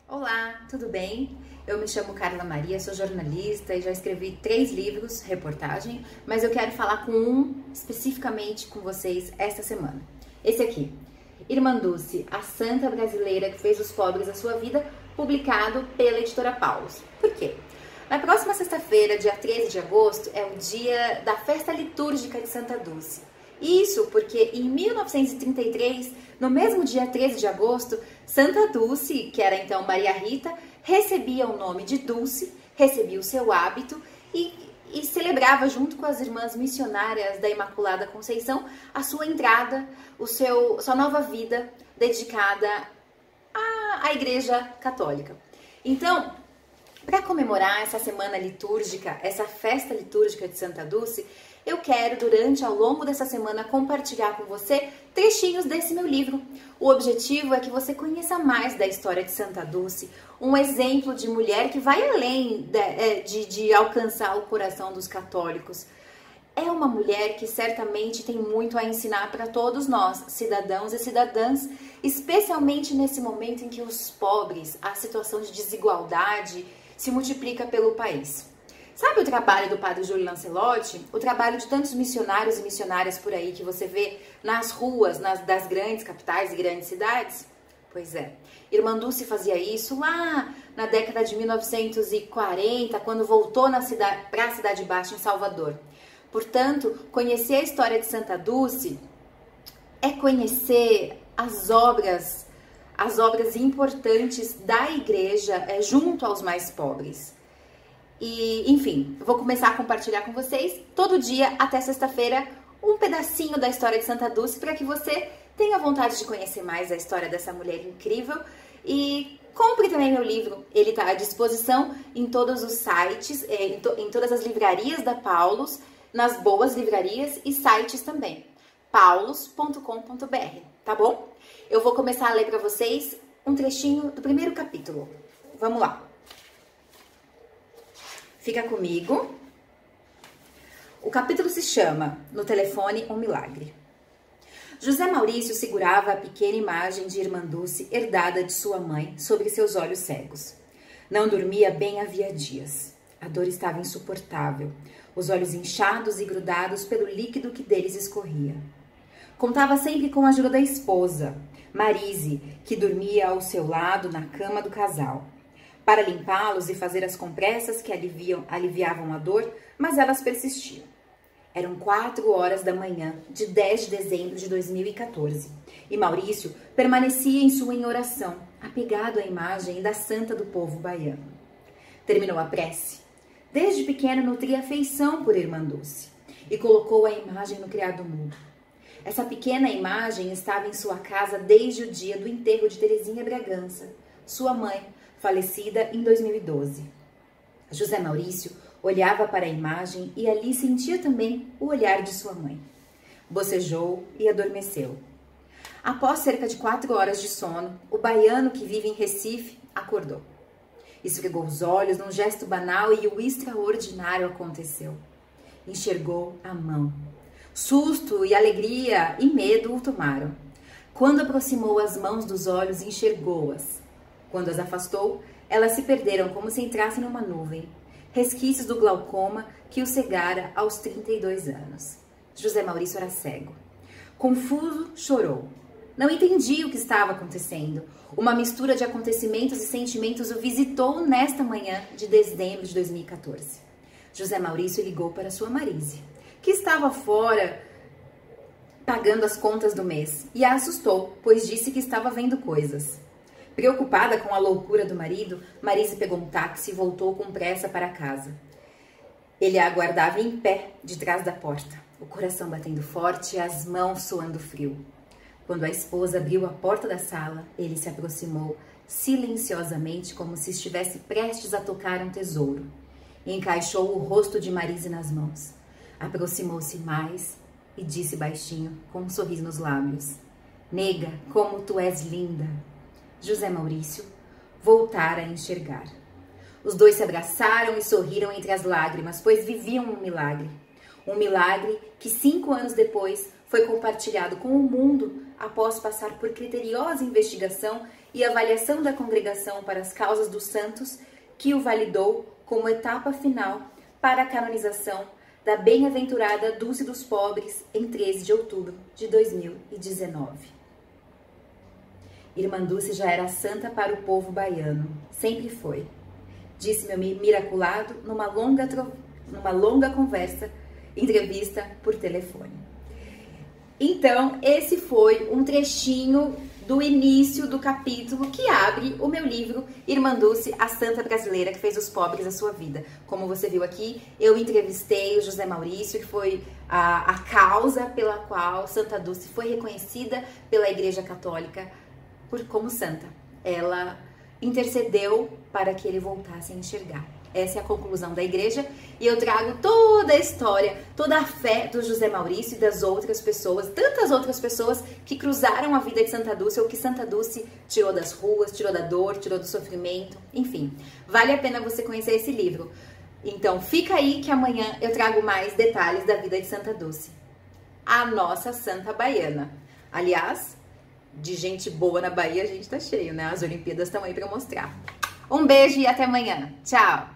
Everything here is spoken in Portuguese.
Olá, tudo bem? Eu me chamo Carla Maria, sou jornalista e já escrevi 3 livros, reportagem, mas eu quero falar com um especificamente com vocês esta semana. Esse aqui, Irmã Dulce, a santa brasileira que fez os pobres a sua vida, publicado pela editora Paulus. Por quê? Na próxima sexta-feira, dia 13 de agosto, é o dia da festa litúrgica de Santa Dulce. Isso porque em 1933, no mesmo dia 13 de agosto, Santa Dulce, que era então Maria Rita, recebia o nome de Dulce, recebia o seu hábito e celebrava junto com as irmãs missionárias da Imaculada Conceição a sua entrada, sua nova vida dedicada à Igreja Católica. Então, para comemorar essa semana litúrgica, essa festa litúrgica de Santa Dulce, eu quero, ao longo dessa semana, compartilhar com você trechinhos desse meu livro. O objetivo é que você conheça mais da história de Santa Dulce, um exemplo de mulher que vai além de alcançar o coração dos católicos. É uma mulher que certamente tem muito a ensinar para todos nós, cidadãos e cidadãs, especialmente nesse momento em que os pobres, a situação de desigualdade, se multiplica pelo país. Sabe o trabalho do padre Júlio Lancelotti? O trabalho de tantos missionários e missionárias por aí que você vê nas ruas das grandes capitais e grandes cidades? Pois é, Irmã Dulce fazia isso lá na década de 1940, quando voltou para a Cidade Baixa, em Salvador. Portanto, conhecer a história de Santa Dulce é conhecer as obras importantes da igreja junto aos mais pobres. E, enfim, eu vou começar a compartilhar com vocês todo dia até sexta-feira um pedacinho da história de Santa Dulce para que você tenha vontade de conhecer mais a história dessa mulher incrível. E compre também meu livro, ele está à disposição em todos os sites, em todas as livrarias da Paulus, nas boas livrarias e sites também, paulus.com.br, tá bom? Eu vou começar a ler para vocês um trechinho do primeiro capítulo. Vamos lá. Fica comigo. O capítulo se chama No Telefone um Milagre. José Maurício segurava a pequena imagem de Irmã Dulce herdada de sua mãe sobre seus olhos cegos. Não dormia bem havia dias. A dor estava insuportável, os olhos inchados e grudados pelo líquido que deles escorria. Contava sempre com a ajuda da esposa, Marise, que dormia ao seu lado na cama do casal, para limpá-los e fazer as compressas que aliviavam a dor, mas elas persistiam. Eram 4 horas da manhã de 10 de dezembro de 2014 e Maurício permanecia em sua oração, apegado à imagem da santa do povo baiano. Terminou a prece. Desde pequeno nutria afeição por Irmã Dulce e colocou a imagem no criado mudo. Essa pequena imagem estava em sua casa desde o dia do enterro de Terezinha Bragança, sua mãe, falecida em 2012. José Maurício olhava para a imagem e ali sentia também o olhar de sua mãe. Bocejou e adormeceu. Após cerca de 4 horas de sono, o baiano que vive em Recife acordou. Esfregou os olhos num gesto banal e o extraordinário aconteceu. Enxergou a mão. Susto e alegria e medo o tomaram. Quando aproximou as mãos dos olhos, enxergou-as. Quando as afastou, elas se perderam como se entrassem numa nuvem, resquícios do glaucoma que o cegara aos 32 anos. José Maurício era cego. Confuso, chorou. Não entendia o que estava acontecendo. Uma mistura de acontecimentos e sentimentos o visitou nesta manhã de dezembro de 2014. José Maurício ligou para sua Marise, que estava fora pagando as contas do mês, e a assustou, pois disse que estava vendo coisas. Preocupada com a loucura do marido, Marise pegou um táxi e voltou com pressa para casa. Ele a aguardava em pé, de trás da porta, o coração batendo forte e as mãos suando frio. Quando a esposa abriu a porta da sala, ele se aproximou silenciosamente, como se estivesse prestes a tocar um tesouro. Encaixou o rosto de Marise nas mãos. Aproximou-se mais e disse baixinho, com um sorriso nos lábios: "Nega, como tu és linda!" José Maurício voltara a enxergar. Os dois se abraçaram e sorriram entre as lágrimas, pois viviam um milagre. Um milagre que 5 anos depois foi compartilhado com o mundo após passar por criteriosa investigação e avaliação da Congregação para as Causas dos Santos, que o validou como etapa final para a canonização da Bem-aventurada Dulce dos Pobres em 13 de outubro de 2019. Irmã Dulce já era santa para o povo baiano, sempre foi. Disse meu miraculado numa longa entrevista por telefone. Então, esse foi um trechinho do início do capítulo que abre o meu livro Irmã Dulce, a Santa Brasileira que fez os pobres a sua vida. Como você viu aqui, eu entrevistei o José Maurício, que foi a causa pela qual Santa Dulce foi reconhecida pela Igreja Católica como santa. Ela intercedeu para que ele voltasse a enxergar. Essa é a conclusão da igreja e eu trago toda a história, toda a fé do José Maurício e das outras pessoas, tantas outras pessoas que cruzaram a vida de Santa Dulce ou que Santa Dulce tirou das ruas, tirou da dor, tirou do sofrimento, enfim. Vale a pena você conhecer esse livro. Então fica aí que amanhã eu trago mais detalhes da vida de Santa Dulce, a nossa santa baiana. Aliás, de gente boa na Bahia a gente tá cheio, né? As Olimpíadas estão aí para mostrar. Um beijo e até amanhã. Tchau!